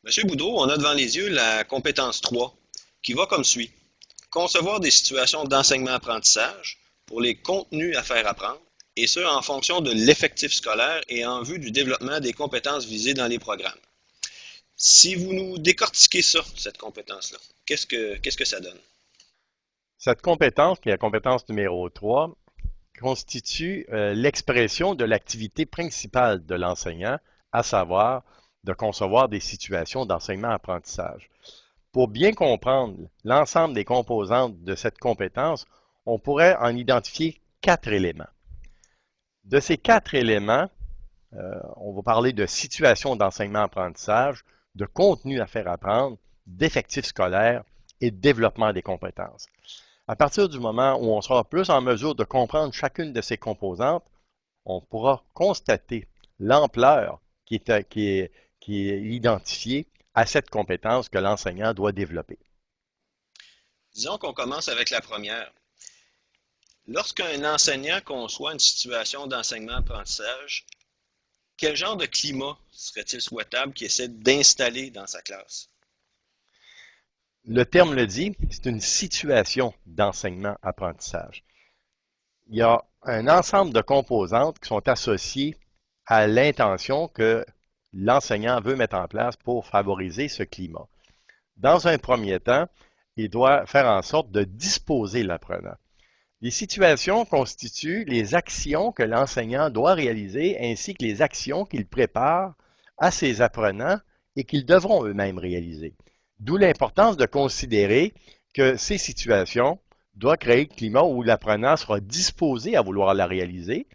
Monsieur Boudreau, on a devant les yeux la compétence 3, qui va comme suit. Concevoir des situations d'enseignement-apprentissage pour les contenus à faire apprendre, et ce en fonction de l'effectif scolaire et en vue du développement des compétences visées dans les programmes. Si vous nous décortiquez ça, cette compétence-là, qu'est-ce que ça donne? Cette compétence, qui est la compétence numéro 3, constitue l'expression de l'activité principale de l'enseignant, à savoir de concevoir des situations d'enseignement-apprentissage. Pour bien comprendre l'ensemble des composantes de cette compétence, on pourrait en identifier 4 éléments. De ces 4 éléments, on va parler de situation d'enseignement-apprentissage, de contenu à faire apprendre, d'effectifs scolaires et de développement des compétences. À partir du moment où on sera plus en mesure de comprendre chacune de ces composantes, on pourra constater l'ampleur qui est identifiée à cette compétence que l'enseignant doit développer. Disons qu'on commence avec la première. Lorsqu'un enseignant conçoit une situation d'enseignement-apprentissage, quel genre de climat serait-il souhaitable qu'il essaie d'installer dans sa classe? Le terme le dit, c'est une situation d'enseignement-apprentissage. Il y a un ensemble de composantes qui sont associées à l'intention que l'enseignant veut mettre en place pour favoriser ce climat. Dans un premier temps, il doit faire en sorte de disposer l'apprenant. Les situations constituent les actions que l'enseignant doit réaliser ainsi que les actions qu'il prépare à ses apprenants et qu'ils devront eux-mêmes réaliser. D'où l'importance de considérer que ces situations doivent créer le climat où l'apprenant sera disposé à vouloir la réaliser.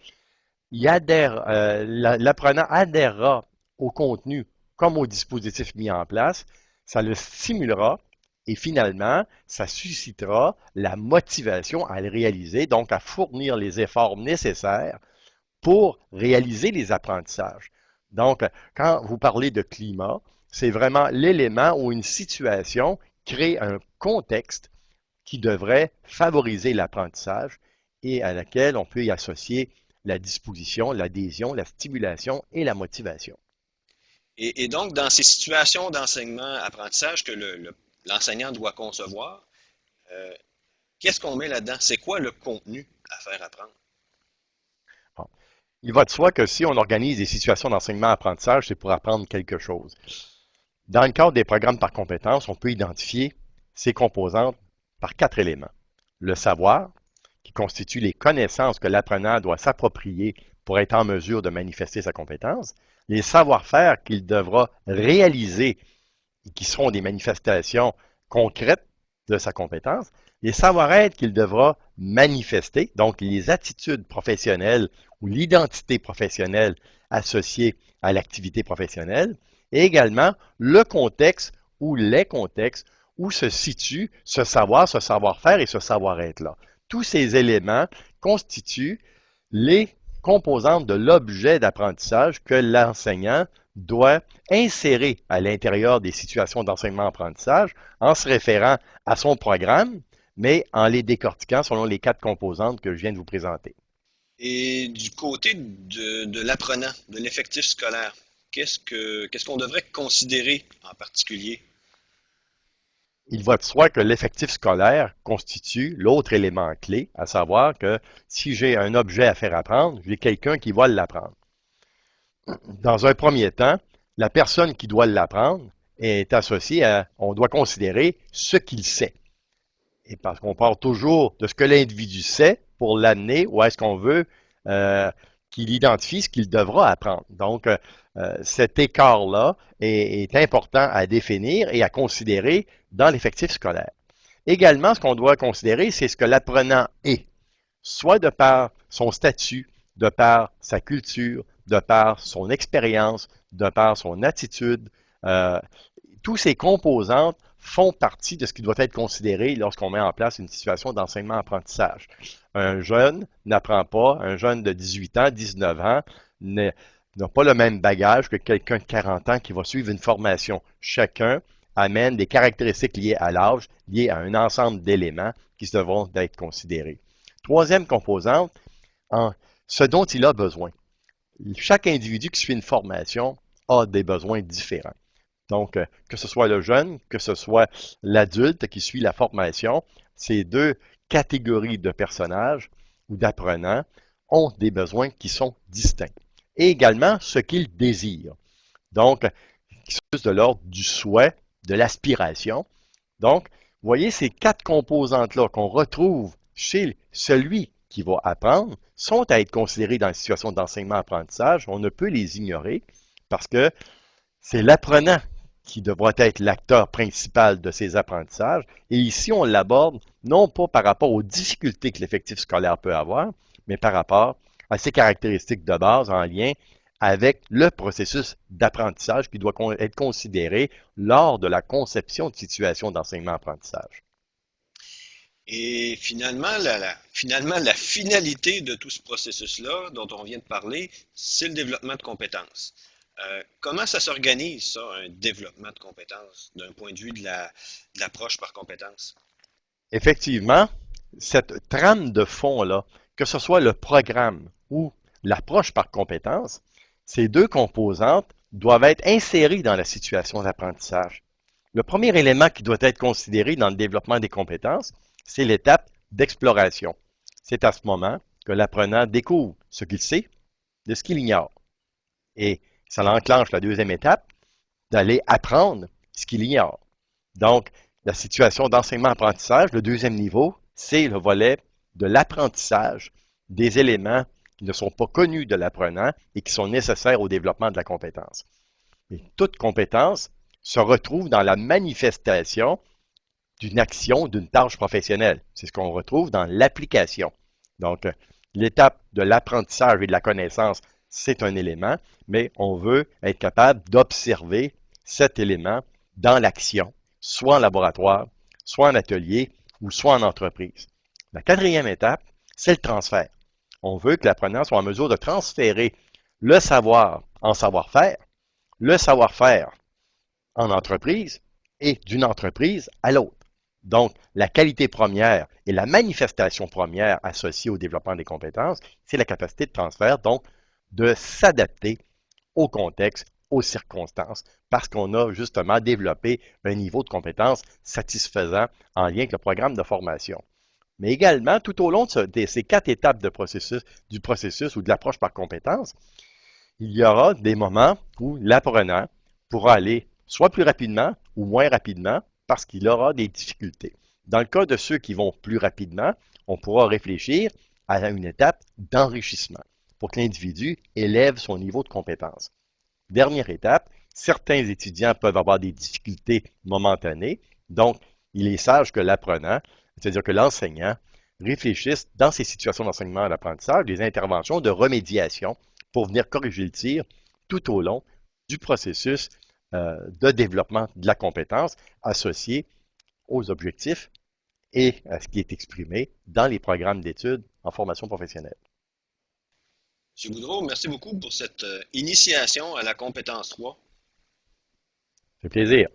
L'apprenant adhérera au contenu comme au dispositif mis en place. Ça le stimulera et finalement, ça suscitera la motivation à le réaliser, donc à fournir les efforts nécessaires pour réaliser les apprentissages. Donc, quand vous parlez de climat, c'est vraiment l'élément ou une situation crée un contexte qui devrait favoriser l'apprentissage et à laquelle on peut y associer la disposition, l'adhésion, la stimulation et la motivation. Et donc, dans ces situations d'enseignement-apprentissage que l'enseignant doit concevoir, euh, qu'est-ce qu'on met là-dedans? C'est quoi le contenu à faire apprendre? Bon. Il va de soi que si on organise des situations d'enseignement-apprentissage, c'est pour apprendre quelque chose. Dans le cadre des programmes par compétences, on peut identifier ces composantes par 4 éléments. Le savoir, qui constitue les connaissances que l'apprenant doit s'approprier pour être en mesure de manifester sa compétence. Les savoir-faire qu'il devra réaliser et qui seront des manifestations concrètes de sa compétence. Les savoir-être qu'il devra manifester, donc les attitudes professionnelles ou l'identité professionnelle associée à l'activité professionnelle, et également le contexte ou les contextes où se situe ce savoir, ce savoir-faire et ce savoir-être-là. Tous ces éléments constituent les composantes de l'objet d'apprentissage que l'enseignant doit insérer à l'intérieur des situations d'enseignement-apprentissage en se référant à son programme, mais en les décortiquant selon les 4 composantes que je viens de vous présenter. Et du côté de l'apprenant, de l'effectif scolaire, qu'est-ce qu'on devrait considérer en particulier? Il va de soi que l'effectif scolaire constitue l'autre élément clé, à savoir que si j'ai un objet à faire apprendre, j'ai quelqu'un qui va l'apprendre. Dans un premier temps, la personne qui doit l'apprendre est associée à, on doit considérer ce qu'il sait. Et parce qu'on part toujours de ce que l'individu sait pour l'amener où est-ce qu'on veut euh, qu'il identifie ce qu'il devra apprendre. Donc, cet écart-là est important à définir et à considérer dans l'effectif scolaire. Également, ce qu'on doit considérer, c'est ce que l'apprenant est, soit de par son statut, de par sa culture, de par son expérience, de par son attitude. Euh, tous ces composantes font partie de ce qui doit être considéré lorsqu'on met en place une situation d'enseignement-apprentissage. Un jeune n'apprend pas, un jeune de 18 ans, 19 ans, n'a pas le même bagage que quelqu'un de 40 ans qui va suivre une formation. Chacun amène des caractéristiques liées à l'âge, liées à un ensemble d'éléments qui devront être considérés. Troisième composante, en ce dont il a besoin. Chaque individu qui suit une formation a des besoins différents. Donc, que ce soit le jeune, que ce soit l'adulte qui suit la formation, ces deux catégories de personnages ou d'apprenants ont des besoins qui sont distincts. Et également ce qu'ils désirent. Donc, qui sont plus de l'ordre du souhait, de l'aspiration. Donc, vous voyez, ces quatre composantes-là qu'on retrouve chez celui qui va apprendre sont à être considérées dans la situation d'enseignement-apprentissage. On ne peut les ignorer parce que c'est l'apprenant qui devra être l'acteur principal de ces apprentissages. Et ici, on l'aborde non pas par rapport aux difficultés que l'effectif scolaire peut avoir, mais par rapport à ses caractéristiques de base en lien avec le processus d'apprentissage qui doit être considéré lors de la conception de situations d'enseignement-apprentissage. Et finalement, la finalité de tout ce processus-là, dont on vient de parler, c'est le développement de compétences. Comment ça s'organise, ça, un développement de compétences, d'un point de vue de l'approche par compétences? Effectivement, cette trame de fond-là, que ce soit le programme ou l'approche par compétence, ces deux composantes doivent être insérées dans la situation d'apprentissage. Le premier élément qui doit être considéré dans le développement des compétences, c'est l'étape d'exploration. C'est à ce moment que l'apprenant découvre ce qu'il sait de ce qu'il ignore. Et ça enclenche la deuxième étape d'aller apprendre ce qu'il ignore. Donc, la situation d'enseignement-apprentissage, le deuxième niveau, c'est le volet de l'apprentissage des éléments qui ne sont pas connus de l'apprenant et qui sont nécessaires au développement de la compétence. Et toute compétence se retrouve dans la manifestation d'une action, d'une tâche professionnelle. C'est ce qu'on retrouve dans l'application. Donc, l'étape de l'apprentissage et de la connaissance, c'est un élément, mais on veut être capable d'observer cet élément dans l'action, soit en laboratoire, soit en atelier ou soit en entreprise. La quatrième étape, c'est le transfert. On veut que l'apprenant soit en mesure de transférer le savoir en savoir-faire, le savoir-faire en entreprise et d'une entreprise à l'autre. Donc, la qualité première et la manifestation première associée au développement des compétences, c'est la capacité de transfert, donc de s'adapter au contexte, aux circonstances, parce qu'on a justement développé un niveau de compétence satisfaisant en lien avec le programme de formation. Mais également, tout au long de ces quatre étapes du processus ou de l'approche par compétence, il y aura des moments où l'apprenant pourra aller soit plus rapidement ou moins rapidement parce qu'il aura des difficultés. Dans le cas de ceux qui vont plus rapidement, on pourra réfléchir à une étape d'enrichissement pour que l'individu élève son niveau de compétence. Dernière étape, certains étudiants peuvent avoir des difficultés momentanées, donc il est sage que l'apprenant, c'est-à-dire que l'enseignant, réfléchisse dans ces situations d'enseignement et d'apprentissage des interventions de remédiation pour venir corriger le tir tout au long du processus de développement de la compétence associée aux objectifs et à ce qui est exprimé dans les programmes d'études en formation professionnelle. M. Boudreau, merci beaucoup pour cette initiation à la compétence 3. Ça fait plaisir.